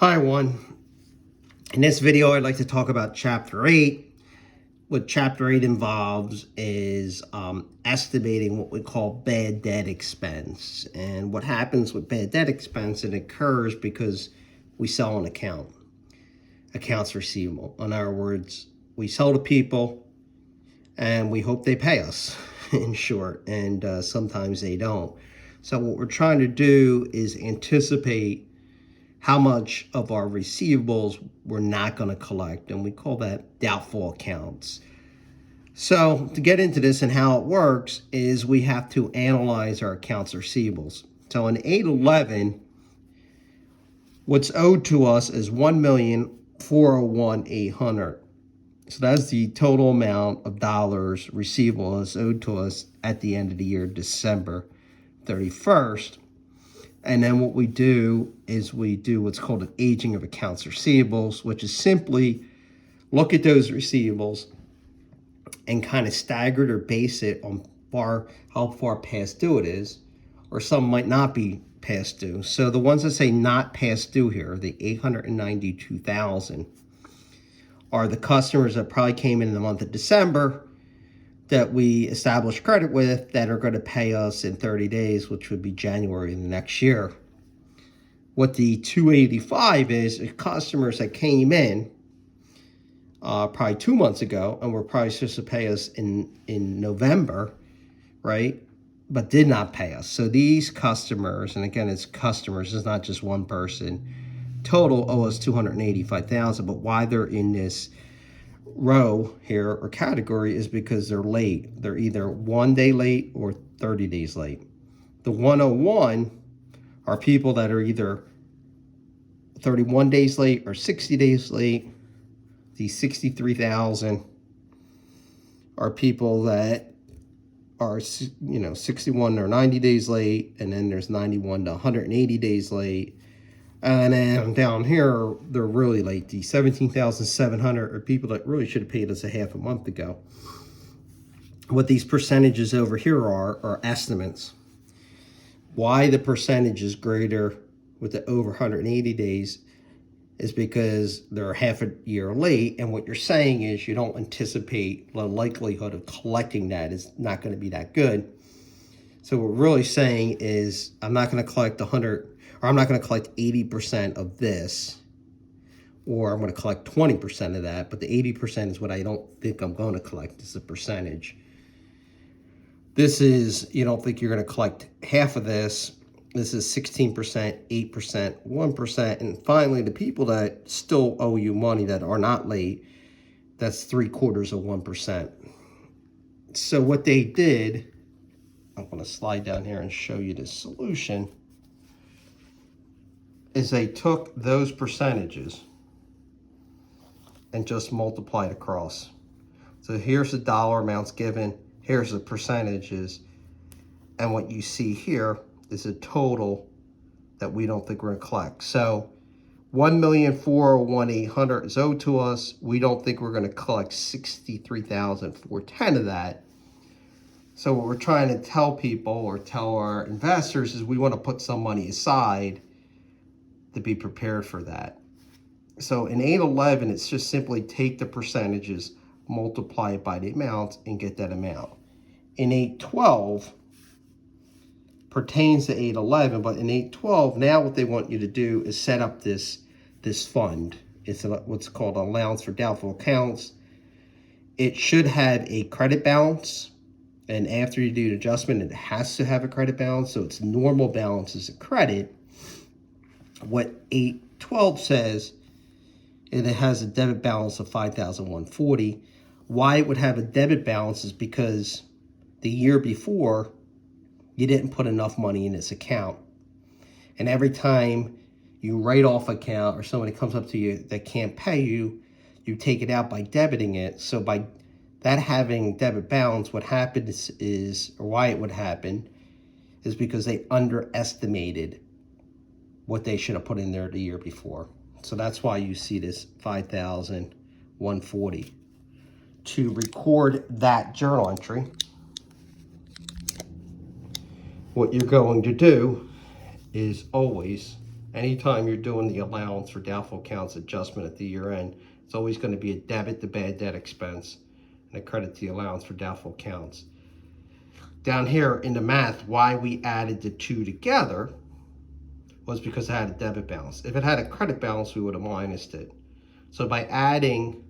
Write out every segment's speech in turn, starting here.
Hi everyone. In this video I'd like to talk about Chapter 8. What Chapter 8 involves is estimating what we call bad debt expense. And what happens with bad debt expense, it occurs because we sell an accounts receivable. In other words, we sell to people and we hope they pay us, in short, and sometimes they don't. So what we're trying to do is anticipate how much of our receivables we're not going to collect, and we call that doubtful accounts. So to get into this and how it works is we have to analyze our accounts receivables. So in 811, what's owed to us is $1,401,800. So that's the total amount of dollars receivable is owed to us at the end of the year, December 31st. And then what we do is we do what's called an aging of accounts receivables, which is simply look at those receivables and kind of stagger it or base it on how far past due it is, or some might not be past due. So the ones that say not past due here, the 892,000, are the customers that probably came in the month of December that we established credit with that are going to pay us in 30 days, which would be January of the next year. What the 285 is customers that came in probably 2 months ago and were probably supposed to pay us in November, right? But did not pay us. So these customers, and again, it's customers, it's not just one person, total owe us $285,000, but why they're in this row here or category is because they're late. They're either 1 day late or 30 days late. The 101 are people that are either 31 days late or 60 days late. The 63,000 are people that are 61 or 90 days late, and then there's 91 to 180 days late. And then down here, they're really late. The 17,700 are people that really should have paid us a half a month ago. What these percentages over here are estimates. Why the percentage is greater with the over 180 days is because they're half a year late. And what you're saying is you don't anticipate the likelihood of collecting that is not going to be that good. So what we're really saying is I'm not going to collect 100, or I'm not going to collect 80% of this, or I'm going to collect 20% of that, but the 80% is what I don't think I'm going to collect. It's a percentage. This is, you don't think you're going to collect half of this. This is 16%, 8%, 1%. And finally, the people that still owe you money that are not late, that's 0.75%. So what they did, I'm going to slide down here and show you the solution, is they took those percentages and just multiplied across. So here's the dollar amounts given, here's the percentages, and what you see here is a total that we don't think we're going to collect. So 1,401,800 is owed to us. We don't think we're going to collect 63,410 of that. So what we're trying to tell people or tell our investors is we want to put some money aside to be prepared for that. So in 811, it's just simply take the percentages, multiply it by the amount, and get that amount. In 812, pertains to 811, but in 812, now what they want you to do is set up this fund. It's what's called an allowance for doubtful accounts. It should have a credit balance, and after you do the adjustment, it has to have a credit balance, so its normal balance is a credit. What 812 says, and it has a debit balance of $5,140. Why it would have a debit balance is because the year before, you didn't put enough money in this account. And every time you write off account or somebody comes up to you that can't pay you, you take it out by debiting it. So by that having debit balance, what happens is, or why it would happen, is because they underestimated what they should have put in there the year before. So that's why you see this 5,140. To record that journal entry, what you're going to do is always Anytime you're doing the allowance for doubtful accounts adjustment at the year end, it's always going to be a debit to bad debt expense and a credit to the allowance for doubtful accounts. Down here in the math, why we added the two together was because it had a debit balance. If it had a credit balance, we would have minused it. So by adding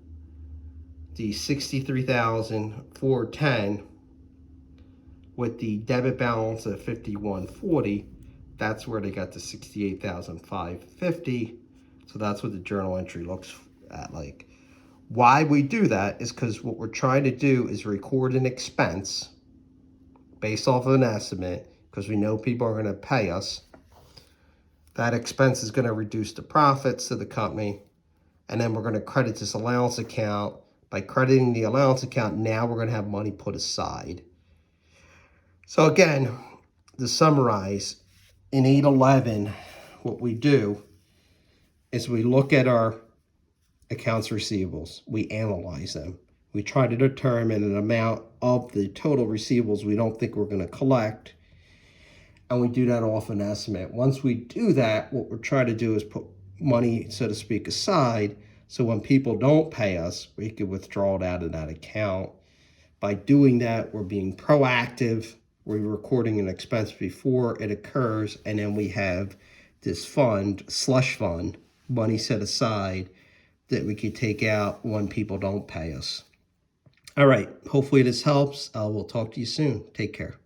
the $63,410 with the debit balance of $51.40, that's where they got the $68,550. So that's what the journal entry looks at like. Why we do that is because what we're trying to do is record an expense based off of an estimate, because we know people are going to pay us. That expense is going to reduce the profits to the company, and then we're going to credit this allowance account. By crediting the allowance account, now we're going to have money put aside. So again, to summarize, in 811, what we do is we look at our accounts receivables, we analyze them. We try to determine an amount of the total receivables we don't think we're going to collect, and we do that off an estimate. Once we do that, what we're trying to do is put money, so to speak, aside, so when people don't pay us, we can withdraw it out of that account. By doing that, we're being proactive. We're recording an expense before it occurs, and then we have this fund, slush fund, money set aside that we could take out when people don't pay us. All right, hopefully this helps. We'll talk to you soon. Take care.